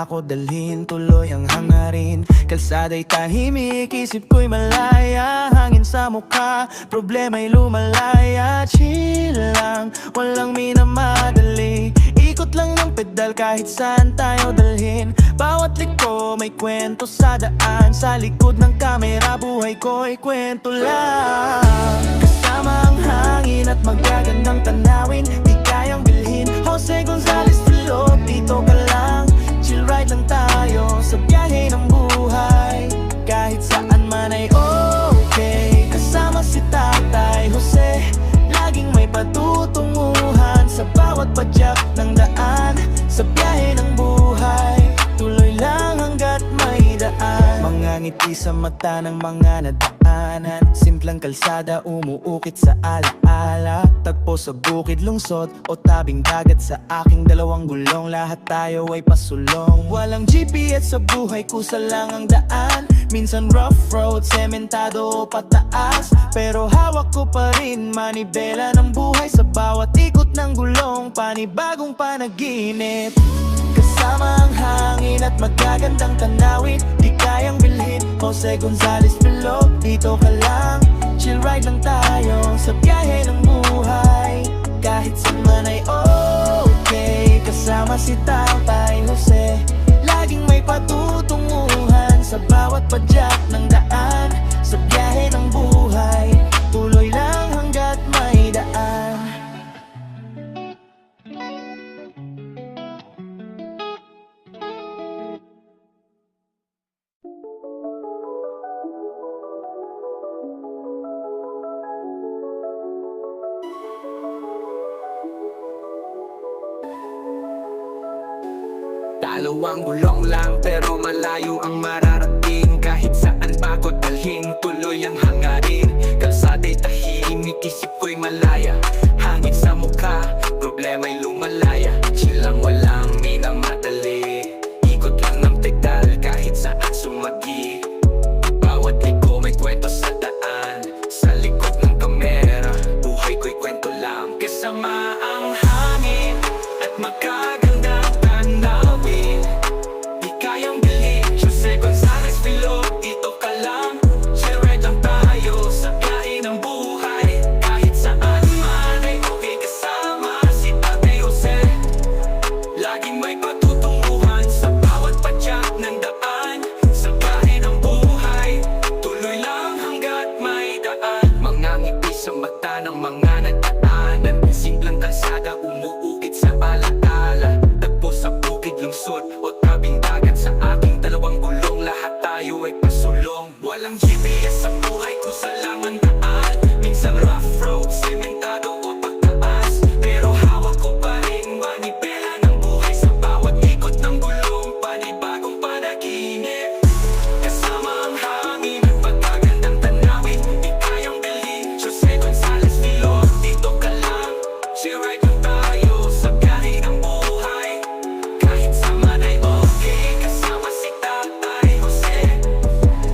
bako dalhin, tuloy ang hangarin. Kalsada'y tahimik, isip ko'y malaya. Hangin sa mukha, problema'y lumalaya. Chill lang, walang minamadali. Ikot lang ng pedal kahit saan tayo dalhin. Bawat liko may kwento sa daan. Sa likod ng kamera, buhay ko'y kwento lang. Kasama ang hangin at magagandang tanawin, di kayang bilhin. Jose Gonzalez Filop, dito ka lang. Chill ride lang tayo sa biyahe ng buhay. Kahit saan man ay okay. Kasama si Tatay Jose, laging may patutunguhan sa bawat padyak ng daan. Sa biyahe ng buhay, tuloy lang hanggat may daan. Mga ngiti sa mata ng mga nadaanan. Simpleng kalsada, umuukit sa alaala. Tagpo sa bukid, lungsod o tabing dagat. Sa aking dalawang gulong, lahat tayo ay pasulong. Walang GPS sa buhay, kusa lang ang daan. Minsan rough road, sementado o pataas. Pero hawak ko pa rin manibela ng buhay. Sa bawat ikot ng gulong, panibagong panaginip. Kasama ang hangin at magagandang tanawin, di kayang bilhin. Jose Gonzalez Filop, dito ka lang. Chill ride lang tayo sa biyahe ng buhay. Kahit saan man ay okay. Kasama si Tatay Jose, laging may patutunguhan sa bawat padyak ng daan. Sa biyahe ng buhay, tuloy lang hanggat may daan. Dalawang gulong lang pero malayo ang mararating. Kahit saan pa ko dalhin, tuloy ang hangarin. Kalsada'y tahimik, isip ko'y malaya. Hangin sa mukha, problema'y lumalaya. Chill lang, walang minamadali. Ikot lang ng pedal kahit saan sumagi. Bawat liko may kwento sa daan. Sa likod ng kamera, buhay ko'y kwento lang. Kasama ang hangin at magagandang tanawin, di kayang bilhin. Jose Gonzalez Filop, dito ka lang. Chill ride lang tayo sa biyahe ng buhay. Kahit saan man ay okay. Kasama si Tatay Jose, laging may patutunguhan sa bawat padyak ng daan. Sa biyahe ng buhay, tuloy lang hanggat may daan. Mga ngiti sa mata ng mga nadaanan. Simpleng kalsada, umuukit sa alaala. Tagpo sa bukid, lungsod o tabing dagat. Sa aking dalawang gulong, lahat tayo ay pasulong. Walang GPS sa buhay, kusa lang ang daan. Minsan rough road, sementado o pagtaas. Pero hawak ko pa rin manibela ng buhay. Sa bawat ikot ng gulong, panibagong panaginip. Kasama ang hangin at pagkagandang tanawin, di kayang bilhin. Jose Gonzalez Filop, dito ka lang. Chill ride lang tayo sa biyahe ng buhay. Kahit saan ay okay. Kasama si Tatay Jose,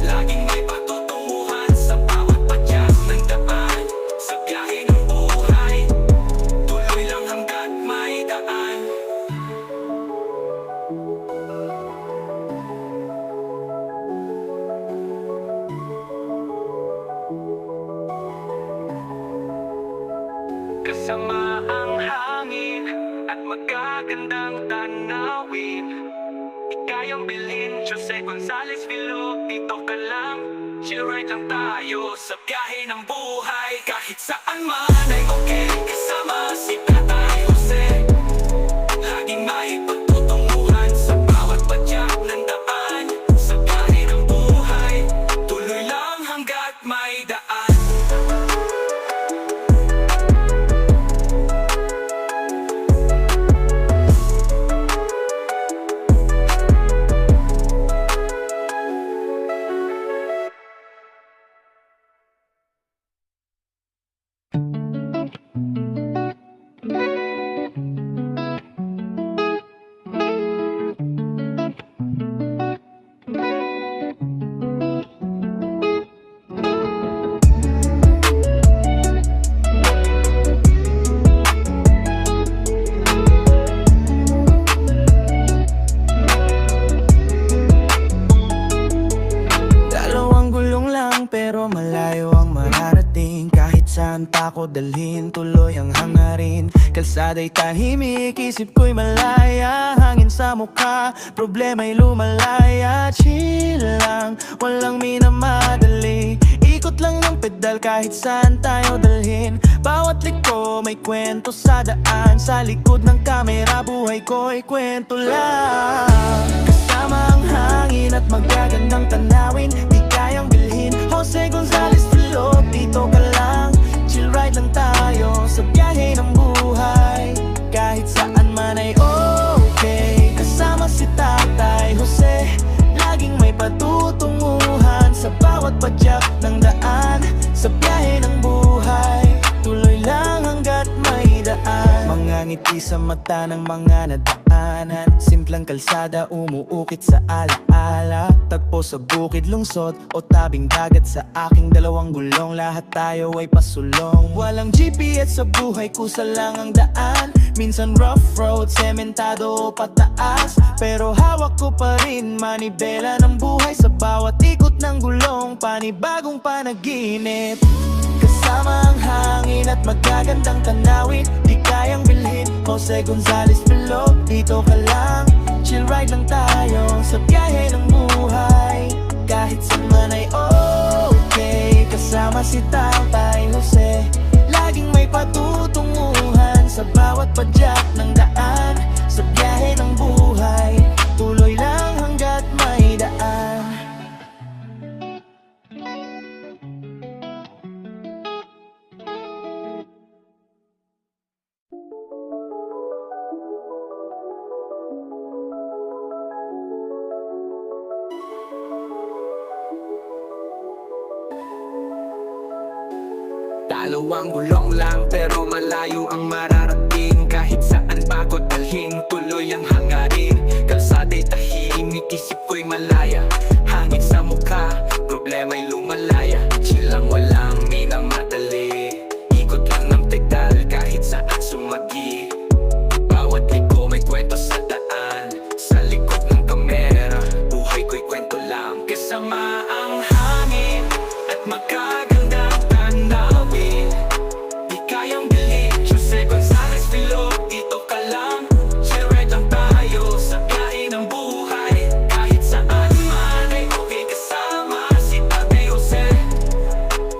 laging may patutunguhan sa bawat padyak ng daan. Sa biyahe ng buhay, tuloy lang hanggat may daan. Kasama ang hangin at magagandang tanawin, di kayang bilhin. Jose Gonzalez Filop, dito ka lang. Chill ride lang tayo sa biyahe ng buhay. Kahit saan man ay okay. Kasama si Tatay Jose, laging may patutunguhan sa bawat padyak ng daan. Sa biyahe ng buhay, tuloy lang hanggat may daan. bako dalhin, tuloy ang hangarin. Kalsada'y tahimik, isip ko'y malaya. Hangin sa mukha, problema'y lumalaya. Chill lang, walang minamadali. Ikot lang ng pedal kahit saan tayo dalhin. Bawat liko may kwento sa daan. Sa likod ng kamera, buhay ko'y kwento lang. Kasama ang hangin at magagandang tanawin, di kayang bilhin. Jose Gonzalez Filop, dito ka lang. Chill ride lang tayo sa biyahe ng buhay. Kahit saan man ay okay. Kasama si Tatay Jose, laging may patutunguhan sa bawat padyak ng daan. Sa biyahe ng buhay, tuloy lang hanggat may daan. Mga ngiti sa mata ng mga nadaanan. Simpleng kalsada, umuukit sa alaala. Tagpo sa bukid, lungsod o tabing dagat. Sa aking dalawang gulong, lahat tayo ay pasulong. Walang GPS sa buhay, kusa lang ang daan. Minsan rough road, sementado o pataas. Pero hawak ko pa rin manibela ng buhay. Sa bawat ikot ng gulong, panibagong panaginip. Kasama ang hangin at magagandang tanawin, di kayang bilhin. Jose Gonzalez Filop, dito ka lang. Chill ride lang tayo sa biyahe ng buhay. Kahit saan man ay okay. Kasama si Tatay Jose, laging may patutunguhan sa bawat padyak ng daan. Sa biyahe ng buhay, tuloy lang hanggat may daan. Dalawang gulong lang pero malayo ang mararating. Kahit saan pa ko dalhin, tuloy ang hangarin. Kalsada'y tahimik, isip ko'y malaya. Hangin sa mukha, problema'y lumalaya. Chill lang, walang minamadali. Ikot lang ng pedal kahit saan sumagi. Bawat liko may kwento sa daan. Sa likod ng kamera, buhay ko'y kwento lang. Kasama ang hangin at magagandang tanawin, di kayang bilhin. Jose Gonzalez Filop, dito ka lang. Chill ride lang tayo sa biyahe ng buhay. Kahit saan man ay okay. Kasama si Tatay Jose,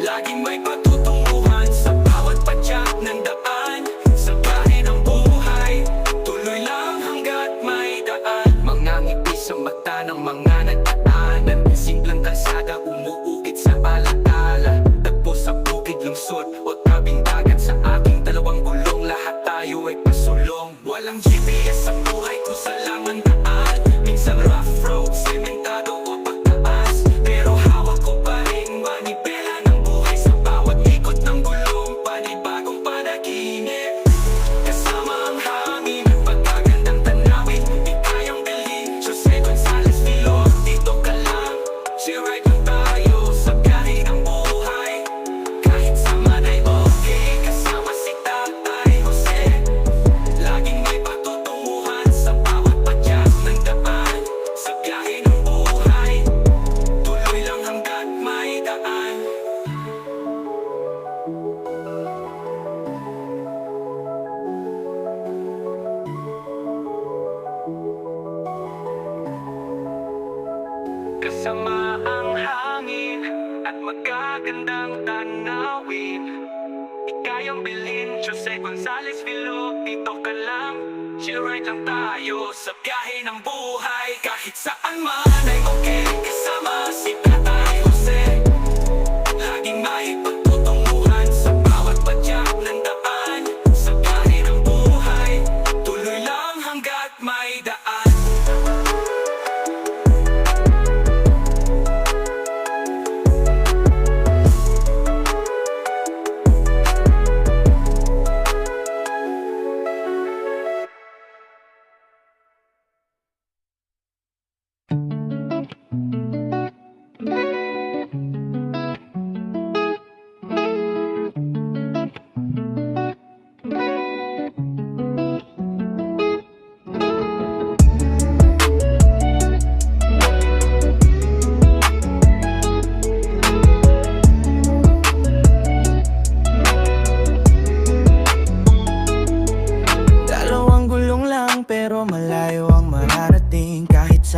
laging may patutunguhan sa bawat padyak ng daan. Sa biyahe ng buhay, tuloy lang hanggat may daan. Mga ngiti sa mata ng mga nagdaanan. Simpleng kalsada, umuukit sa alaala. Tagpo sa bukid, lungsod o tabing dagat. Sa aking dalawang gulong, lahat tayo ay pasulong. Walang GPS sa buhay, kusa lang ang daan. Minsan rough road, sementado o pagtaas. Pero hawak ko pa rin manibela ng buhay. Sa bawat ikot ng gulong, panibagong panaginip. Kasama ang hangin, pagkagandang tanawin, di kayang bilhin. Jose Gonzalez Filop, dito ka lang. Chill ride lang tayo sa biyahe ng buhay. Kahit saan ay okay. Kasama si Tatay Jose, laging may patutunguhan sa bawat padyak ng daan. Sa biyahe ng buhay, tuloy lang hanggat may daan. Kasama ang hangin at magagandang tanawin, di kayang bilhin. Jose Gonzalez Filop, dito ka lang. Chill ride lang tayo sa biyahe ng buhay. Kahit saan man ay okay. Kasama si Tatay Jose, laging may patutunguhan sa bawat padyak ng daan. Sa biyahe ng buhay, tuloy lang hanggat may daan.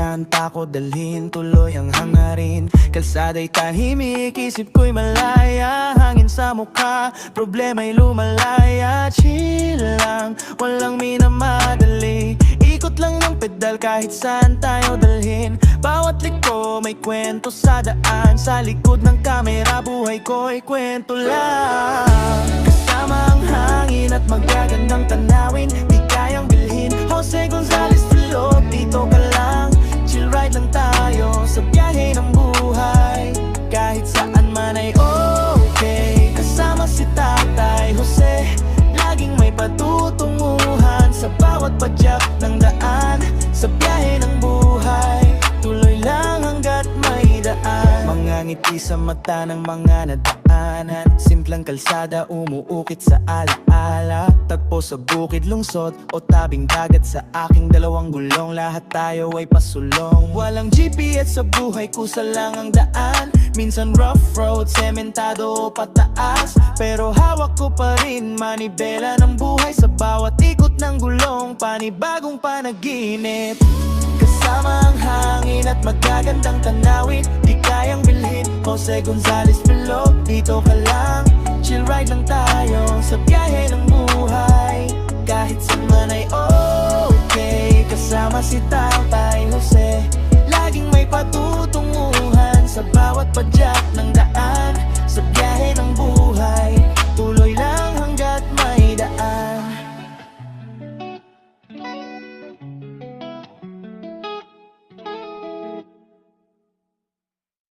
Saan pa ko dalhin, tuloy ang hangarin. Kalsada'y tahimik, isip ko'y malaya. Hangin sa mukha, problema'y lumalaya. Chill lang, walang minamadali. Ikot lang ng pedal kahit saan tayo dalhin. Bawat liko may kwento sa daan. Sa likod ng kamera, buhay ko'y kwento lang. Kasama ang hangin at magagandang tanawin, di kayang bilhin. Jose Gonzalez Vlog, dito ka lang. Chill ride lang tayo sa biyahe ng buhay. Kahit saan man ay okay. Kasama si Tatay Jose, laging may patutunguhan. Sa bawat padyak ng daan, sa biyahe ng buhay, tuloy lang hanggat may daan. Mga ngiti sa mata ng mga nadaanan. Simpleng kalsada, umuukit sa alaala. Tagpo sa bukid, lungsod o tabing dagat. Sa aking dalawang gulong, lahat tayo ay pasulong. Walang GPS sa buhay, kusa lang ang daan. Minsan rough road, sementado o pataas. Pero hawak ko pa rin manibela ng buhay. Sa bawat ikot ng gulong, panibagong panaginip. Kasama ang hangin at magagandang tanawin, di kayang bilhin. Jose Gonzalez Vlog, dito ka lang. Chill ride lang tayo sa biyahe ng buhay. Kahit saan man ay okay. Kasama si Tay